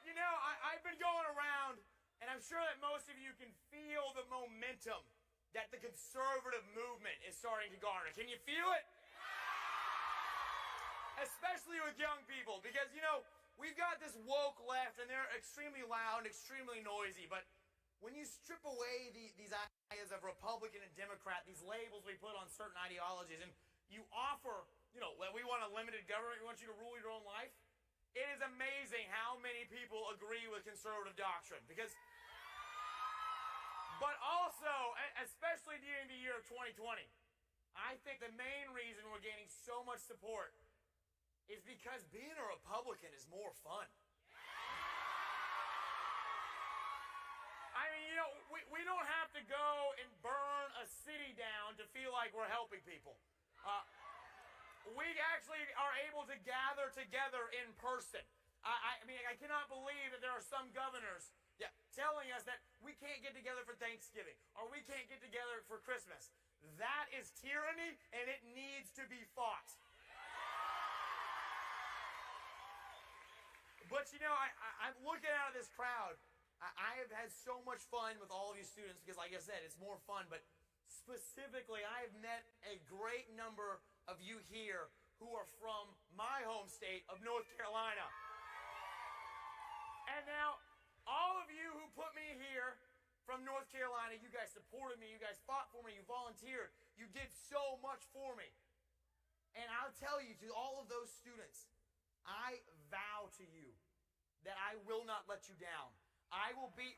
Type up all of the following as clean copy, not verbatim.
I've been going around, and I'm sure that most of you can feel the momentum that the conservative movement is starting to garner. Can you feel it? Especially with young people, because, we've got this woke left, and they're extremely loud and extremely noisy, but when you strip away these ideas of Republican and Democrat, these labels we put on certain ideologies, and you offer, we want a limited government, we want you to rule your own life, it is amazing how many people agree with conservative doctrine. But also, especially during the year of 2020, I think the main reason we're gaining so much support is because being a Republican is more fun. I mean, we don't have to go and burn a city down to feel like we're helping people. We actually are able to gather together in person. I mean, I cannot believe that there are some governors telling us that we can't get together for Thanksgiving or we can't get together for Christmas. That is tyranny, and it needs to be fought. But, I'm looking out of this crowd. I have had so much fun with all of you students because, like I said, it's more fun. But specifically, I have met a great number of you here who are from my home state of North Carolina. And now, all of you who put me here from North Carolina, you guys supported me, you guys fought for me, you volunteered, you did so much for me. And I'll tell you, to all of those students, I vow to you that I will not let you down. I will be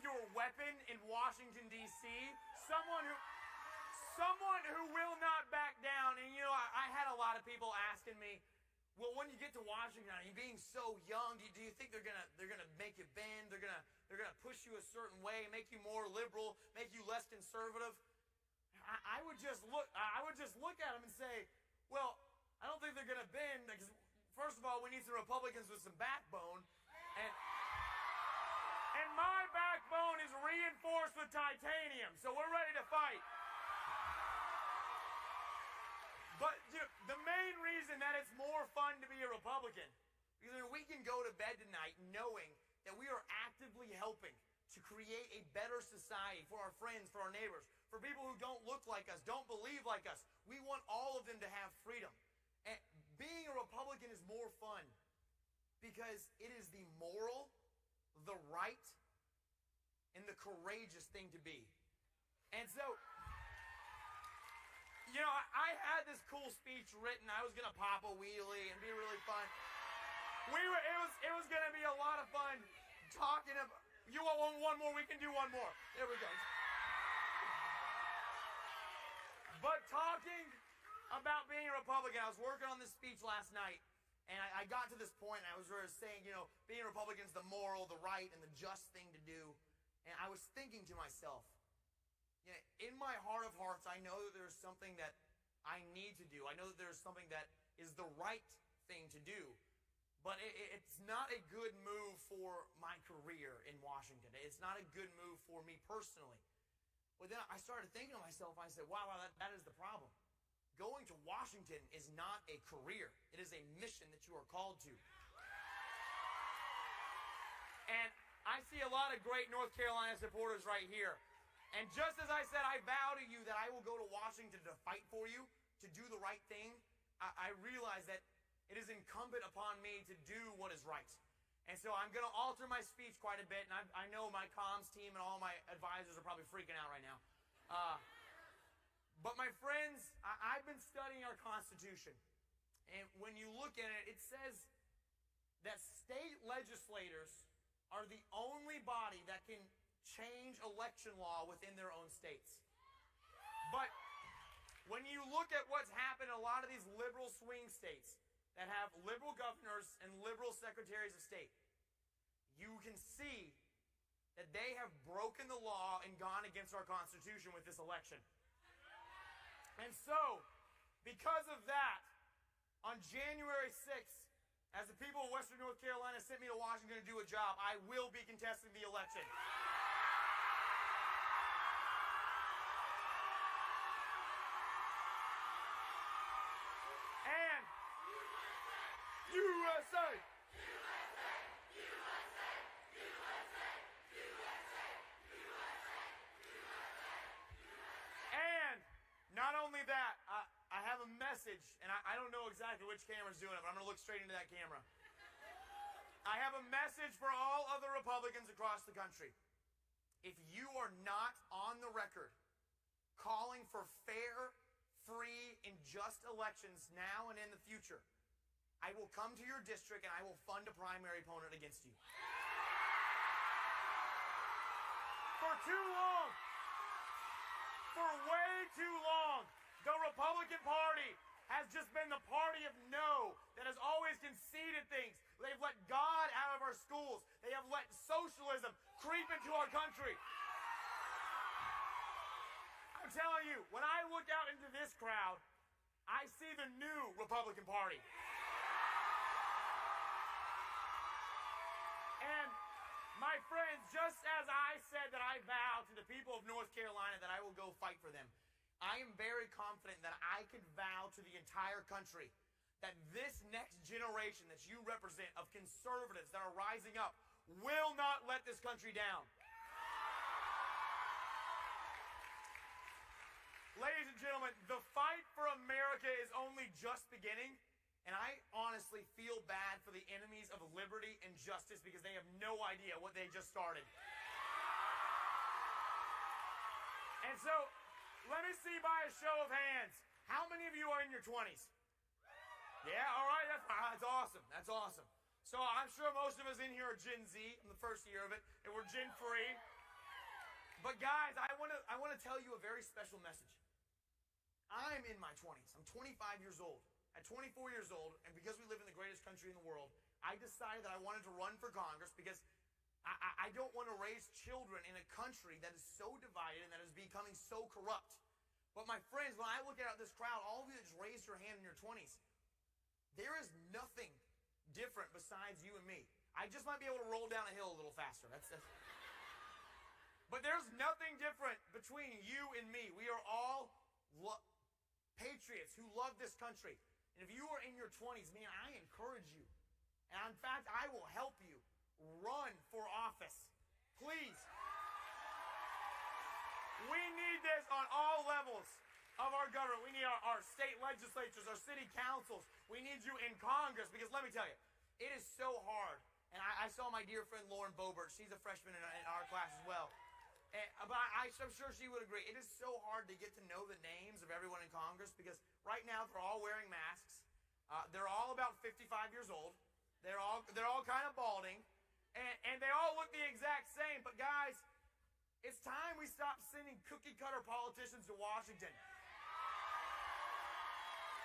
your weapon in Washington, D.C. Someone who will not back down. And, I had a lot of people asking me, well, when you get to Washington, you being so young, do you think they're gonna make you bend? They're gonna push you a certain way, make you more liberal, make you less conservative? I would just look at them and say, well, I don't think they're gonna bend, because first of all, we need some Republicans with some backbone, and my backbone is reinforced with titanium, so we're ready to fight. But the main reason that it's more fun to be a Republican, because we can go to bed tonight knowing that we are actively helping to create a better society for our friends, for our neighbors, for people who don't look like us, don't believe like us. We want all of them to have freedom. And being a Republican is more fun because it is the moral, the right, and the courageous thing to be. And so, I had this cool speech written. I was going to pop a wheelie and be really fun. It was going to be a lot of fun talking about... You want one more? We can do one more. There we go. But talking about being a Republican, I was working on this speech last night, and I got to this point, and I was sort of saying, being a Republican is the moral, the right, and the just thing to do. And I was thinking to myself, in my heart of hearts, I know that there's something that I need to do. I know that there's something that is the right thing to do. But it's not a good move for my career in Washington. It's not a good move for me personally. But then I started thinking to myself, I said, wow, that is the problem. Going to Washington is not a career. It is a mission that you are called to. And I see a lot of great North Carolina supporters right here. And just as I said, I vow to you that I will go to Washington to fight for you, to do the right thing, I realize that it is incumbent upon me to do what is right. And so I'm going to alter my speech quite a bit, and I know my comms team and all my advisors are probably freaking out right now. But my friends, I've been studying our Constitution, and when you look at it, it says that state legislators are the only body that can change election law within their own states. But when you look at what's happened in a lot of these liberal swing states that have liberal governors and liberal secretaries of state, you can see that they have broken the law and gone against our Constitution with this election. And so, because of that, on January 6th, as the people of Western North Carolina sent me to Washington to do a job, I will be contesting the election. USA! And not only that, I have a message, and I don't know exactly which camera's doing it, but I'm going to look straight into that camera. I have a message for all other Republicans across the country. If you are not on the record calling for fair, free, and just elections now and in the future, I will come to your district and I will fund a primary opponent against you. For too long, for way too long, the Republican Party has just been the party of no that has always conceded things. They've let God out of our schools. They have let socialism creep into our country. I'm telling you, when I look out into this crowd, I see the new Republican Party. And my friends, just as I said that I vow to the people of North Carolina that I will go fight for them, I am very confident that I can vow to the entire country that this next generation that you represent of conservatives that are rising up will not let this country down. Ladies and gentlemen, the fight for America is only just beginning, and I honestly feel bad for the enemies of liberty and justice because they have no idea what they just started. And so, let me see by a show of hands, how many of you are in your 20s? Yeah, all right, that's awesome. That's awesome. So I'm sure most of us in here are Gen Z in the first year of it, and we're Gen free. But guys, I want to tell you a very special message. I'm in my 20s. I'm 25 years old. At 24 years old, and because we live in the greatest country in the world, I decided that I wanted to run for Congress because I don't want to raise children in a country that is so divided and that is becoming so corrupt. But my friends, when I look out at this crowd, all of you that just raised your hand in your 20s, there is nothing different besides you and me. I just might be able to roll down a hill a little faster. But there's nothing different between you and me. We are all patriots who love this country. And if you are in your 20s, man, I encourage you. And in fact, I will help you run for office. Please. We need this on all levels of our government. We need our state legislatures, our city councils. We need you in Congress because let me tell you, it is so hard. And I saw my dear friend Lauren Boebert. She's a freshman in our class as well. But I'm sure she would agree. It is so hard to get to know the names of everyone in Congress because right now they're all wearing masks. They're all about 55 years old. They're all kind of balding. And they all look the exact same. But guys, it's time we stop sending cookie-cutter politicians to Washington.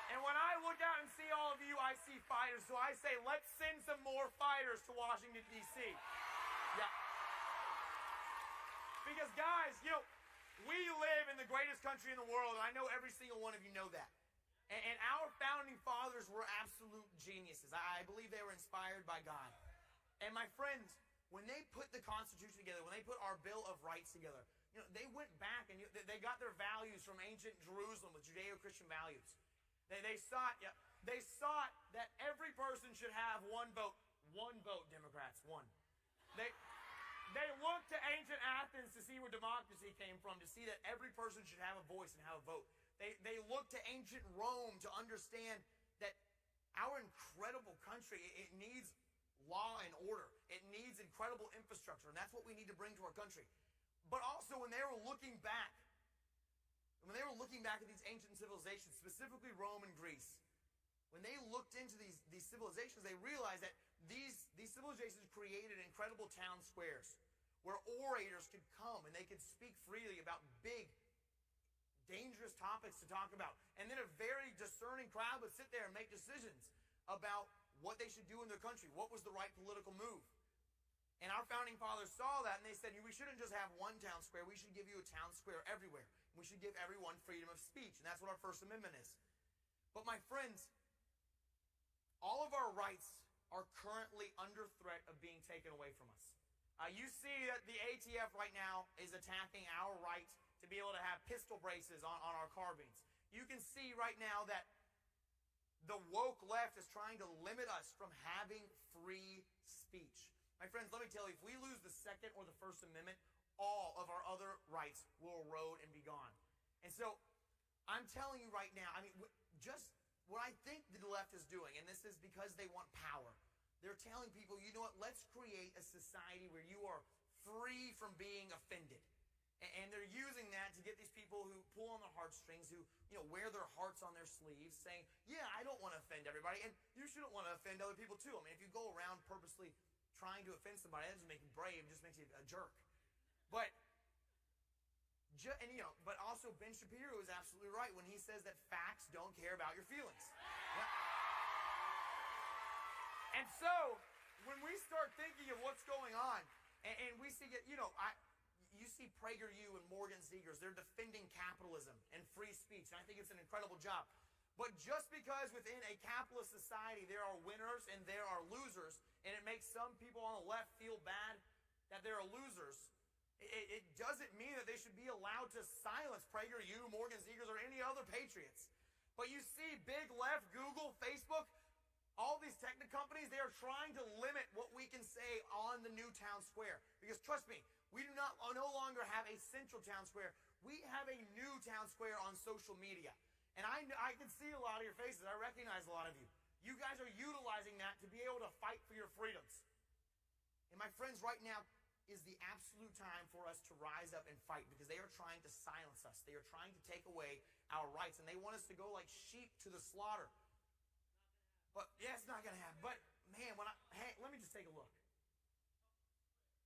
And when I look out and see all of you, I see fighters. So I say, let's send some more fighters to Washington, D.C. Yeah. Because guys, we live in the greatest country in the world, and I know every single one of you know that. And our founding fathers were absolute geniuses. I believe they were inspired by God. And my friends, when they put the Constitution together, when they put our Bill of Rights together, they went back and they got their values from ancient Jerusalem with Judeo-Christian values. They sought that every person should have one vote. One vote, Democrats, one. They looked to ancient Athens to see where democracy came from, to see that every person should have a voice and have a vote. They looked to ancient Rome to understand that our incredible country, it needs law and order. It needs incredible infrastructure, and that's what we need to bring to our country. But also, when they were looking back at these ancient civilizations, specifically Rome and Greece, when they looked into these civilizations, they realized that these civilizations created incredible town squares where orators could come and they could speak freely about big, dangerous topics to talk about. And then a very discerning crowd would sit there and make decisions about what they should do in their country, what was the right political move. And our founding fathers saw that, and they said, we shouldn't just have one town square, we should give you a town square everywhere. We should give everyone freedom of speech, and that's what our First Amendment is. But my friends, all of our rights are currently under threat of being taken away from us. You see that the ATF right now is attacking our right to be able to have pistol braces on our carbines. You can see right now that the the woke left is trying to limit us from having free speech. My friends, let me tell you, if we lose the Second or the First Amendment, all of our other rights will erode and be gone. And so I'm telling you right now, I mean, just what I think the left is doing, and this is because they want power. They're telling people, you know what, let's create a society where you are free from being offended. And they're using that to get these people who pull on their heartstrings, who, wear their hearts on their sleeves, saying, yeah, I don't want to offend everybody, and you shouldn't want to offend other people too. I mean, if you go around purposely trying to offend somebody, that doesn't make you brave, it just makes you a jerk. But also Ben Shapiro is absolutely right when he says that facts don't care about your feelings. Yeah. And so, when we start thinking of what's going on, and we see, you see PragerU and Morgan Zegers, they're defending capitalism and free speech, and I think it's an incredible job. But just because within a capitalist society there are winners and there are losers, and it makes some people on the left feel bad that there are losers, it doesn't mean that they should be allowed to silence PragerU, Morgan Zegers, or any other patriots. But you see big left, Google, Facebook, all these tech companies, they are trying to limit what we can say on the new town square. Because trust me, we do no longer have a central town square. We have a new town square on social media. And I can see a lot of your faces. I recognize a lot of you. You guys are utilizing that to be able to fight for your freedoms. And my friends, right now is the absolute time for us to rise up and fight, because they are trying to silence us. They are trying to take away our rights, and they want us to go like sheep to the slaughter. But yeah, it's not going to happen. But man, hey, let me just take a look.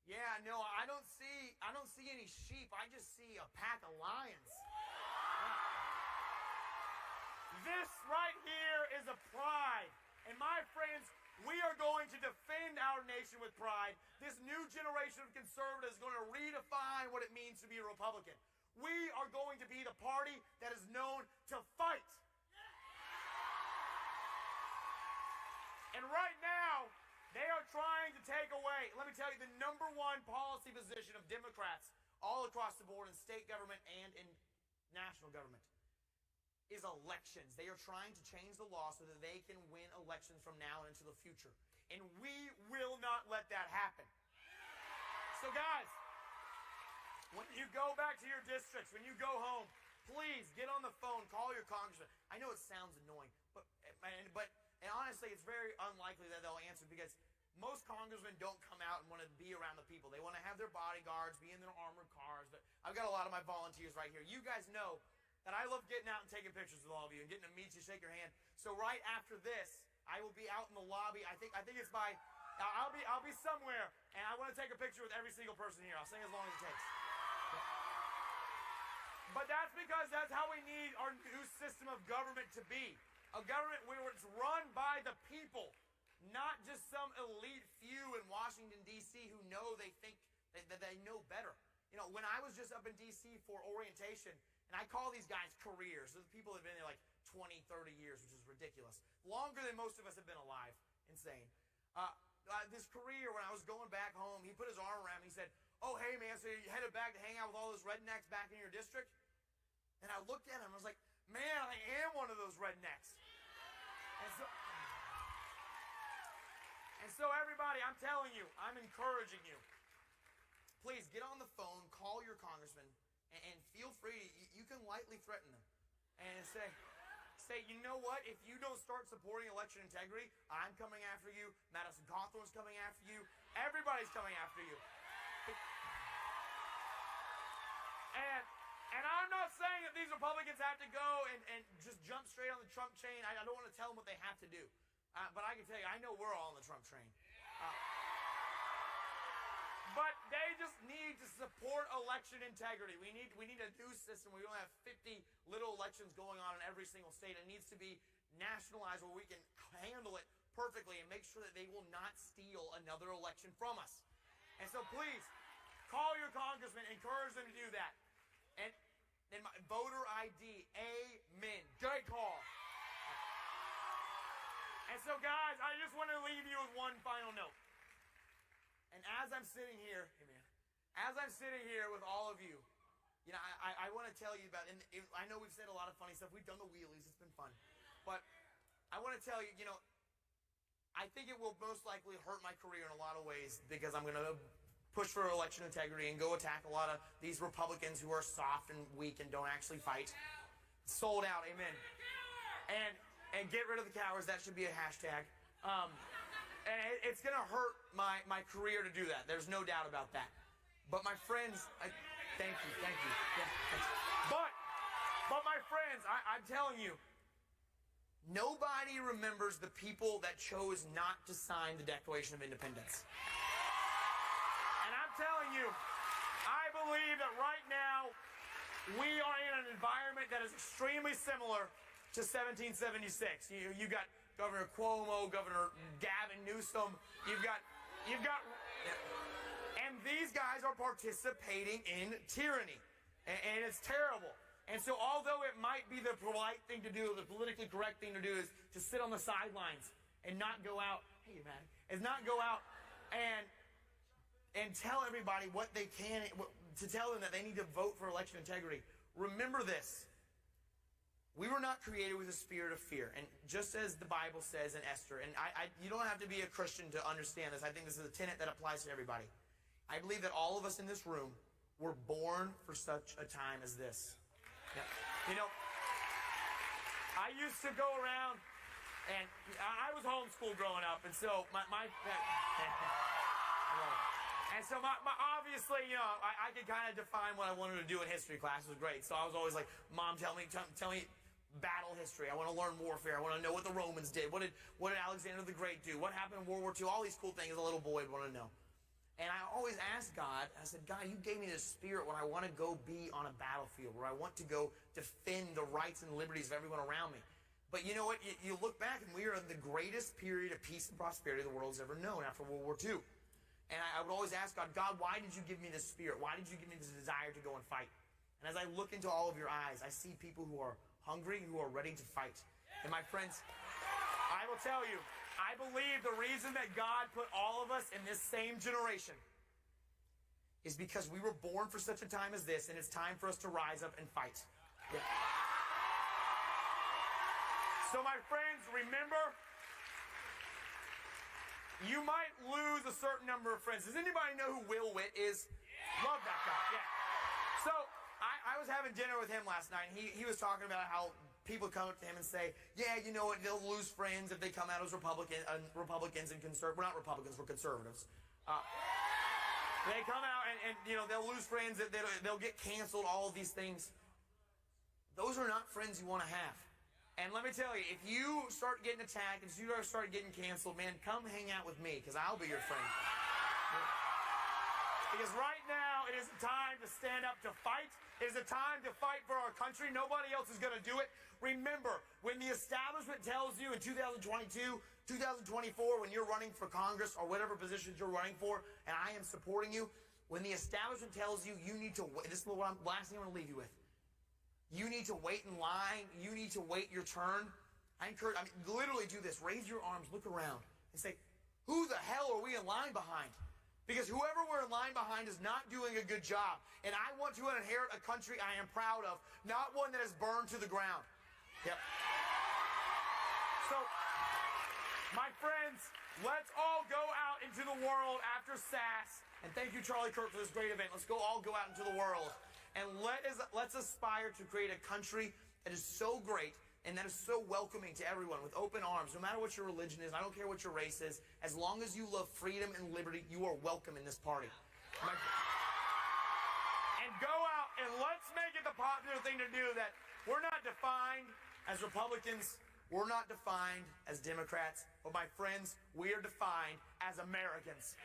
Yeah, no, I don't see any sheep. I just see a pack of lions. This right here is a pride. And my friends, we are going to defend our nation with pride. This new generation of conservatives is going to redefine what it means to be a Republican. We are going to be the party that is known to fight. And right now, they are trying to take away, let me tell you, the number one policy position of Democrats all across the board in state government and in national government is elections. They are trying to change the law so that they can win elections from now into the future. And we will not let that happen. So guys, when you go back to your districts, when you go home, please get on the phone, call your congressman. I know it sounds annoying, but honestly, it's very unlikely that they'll answer, because most congressmen don't come out and want to be around the people. They want to have their bodyguards, be in their armored cars. But I've got a lot of my volunteers right here. You guys know that I love getting out and taking pictures with all of you and getting to meet you, shake your hand. So right after this, I will be out in the lobby. I think it's by, I'll be somewhere, and I want to take a picture with every single person here. I'll stay as long as it takes. But that's because that's how we need our new system of government to be. A government where it's run by the people, not just some elite few in Washington, D.C. who they think that they know better. When I was just up in D.C. for orientation, and I call these guys careers. Those people have been there like 20, 30 years, which is ridiculous. Longer than most of us have been alive. Insane. This career, when I was going back home, he put his arm around me. He said, oh, hey, man, so you headed back to hang out with all those rednecks back in your district? And I looked at him. I was like, man, I am one of those rednecks. And so everybody, I'm telling you, I'm encouraging you. Please get on the phone, call your congressman, and feel free. You can lightly threaten them and say, you know what? If you don't start supporting election integrity, I'm coming after you. Madison Cawthorn's coming after you. Everybody's coming after you. And I'm not saying that these Republicans have to go and just jump straight on the Trump train. I don't want to tell them what they have to do. But I can tell you, I know we're all on the Trump train. But they just need to support election integrity. We need a new system where we don't have 50 little elections going on in every single state. It needs to be nationalized where we can handle it perfectly and make sure that they will not steal another election from us. And so please, call your congressman, encourage them to do that. And then voter ID, amen. Great call. And so guys, I just want to leave you with one final note. And as I'm sitting here, as I'm sitting here with all of you, I want to tell you about, and I know we've said a lot of funny stuff. We've done the wheelies. It's been fun. But I want to want to tell you, I think it will most likely hurt my career in a lot of ways because I'm going to push for election integrity and go attack a lot of these Republicans who are soft and weak and don't actually fight. Sold out, amen. And get rid of the cowards. That should be a hashtag. And it's going to hurt my career to do that. There's no doubt about that. But my friends, thank you. Yeah, thanks. But my friends, I'm telling you, nobody remembers the people that chose not to sign the Declaration of Independence. And I'm telling you, I believe that right now we are in an environment that is extremely similar to 1776. You got Governor Cuomo, Governor Gavin Newsom. You've got, and these guys are participating in tyranny, and it's terrible. And so although it might be the polite thing to do, the politically correct thing to do is to sit on the sidelines and not go out, hey man, is not go out and tell everybody what they can, to tell them that they need to vote for election integrity. Remember this. We were not created with a spirit of fear. And just as the Bible says in Esther, and you don't have to be a Christian to understand this. I think this is a tenet that applies to everybody. I believe that all of us in this room were born for such a time as this. Yeah. I used to go around, and I was homeschooled growing up, and so obviously, I could kind of define what I wanted to do in history class. It was great. So I was always like, Mom, tell me battle history. I want to learn warfare. I want to know what the Romans did. What did Alexander the Great do? What happened in World War II? All these cool things as a little boy I'd want to know. And I always asked God, I said, God, you gave me this spirit when I want to go be on a battlefield, where I want to go defend the rights and liberties of everyone around me. But you know what? You look back, and we are in the greatest period of peace and prosperity the world has ever known after World War II. And I would always ask God, why did you give me this spirit? Why did you give me this desire to go and fight? And as I look into all of your eyes, I see people who are hungry, who are ready to fight. And my friends, I will tell you, I believe the reason that God put all of us in this same generation is because we were born for such a time as this, and it's time for us to rise up and fight. Yeah. So my friends, remember, you might lose a certain number of friends. Does anybody know who Will Witt is? Yeah. Love that guy, yeah. So I was having dinner with him last night, and he was talking about how people come up to him and say, yeah, you know what, they'll lose friends if they come out as Republicans and conservatives. We're not Republicans, we're conservatives. They come out and they'll lose friends, they'll get canceled, all of these things. Those are not friends you want to have. And let me tell you, if you start getting attacked, if you start getting canceled, man, come hang out with me, because I'll be your friend. Because right now, it is a time to stand up to fight. It is a time to fight for our country. Nobody else is going to do it. Remember, when the establishment tells you in 2022, 2024, when you're running for Congress or whatever positions you're running for, and I am supporting you, when the establishment tells you you need to wait, this is the last thing I'm going to leave you with. You need to wait in line. You need to wait your turn. Literally do this. Raise your arms, look around, and say, who the hell are we in line behind? Because whoever we're in line behind is not doing a good job. And I want to inherit a country I am proud of, not one that is burned to the ground. Yep. So, my friends, let's all go out into the world after SAS. And thank you, Charlie Kirk, for this great event. Let's all go out into the world. And let's aspire to create a country that is so great and that is so welcoming to everyone with open arms, no matter what your religion is. I don't care what your race is. As long as you love freedom and liberty, you are welcome in this party. And go out and let's make it the popular thing to do, that we're not defined as Republicans. We're not defined as Democrats. But my friends, we are defined as Americans.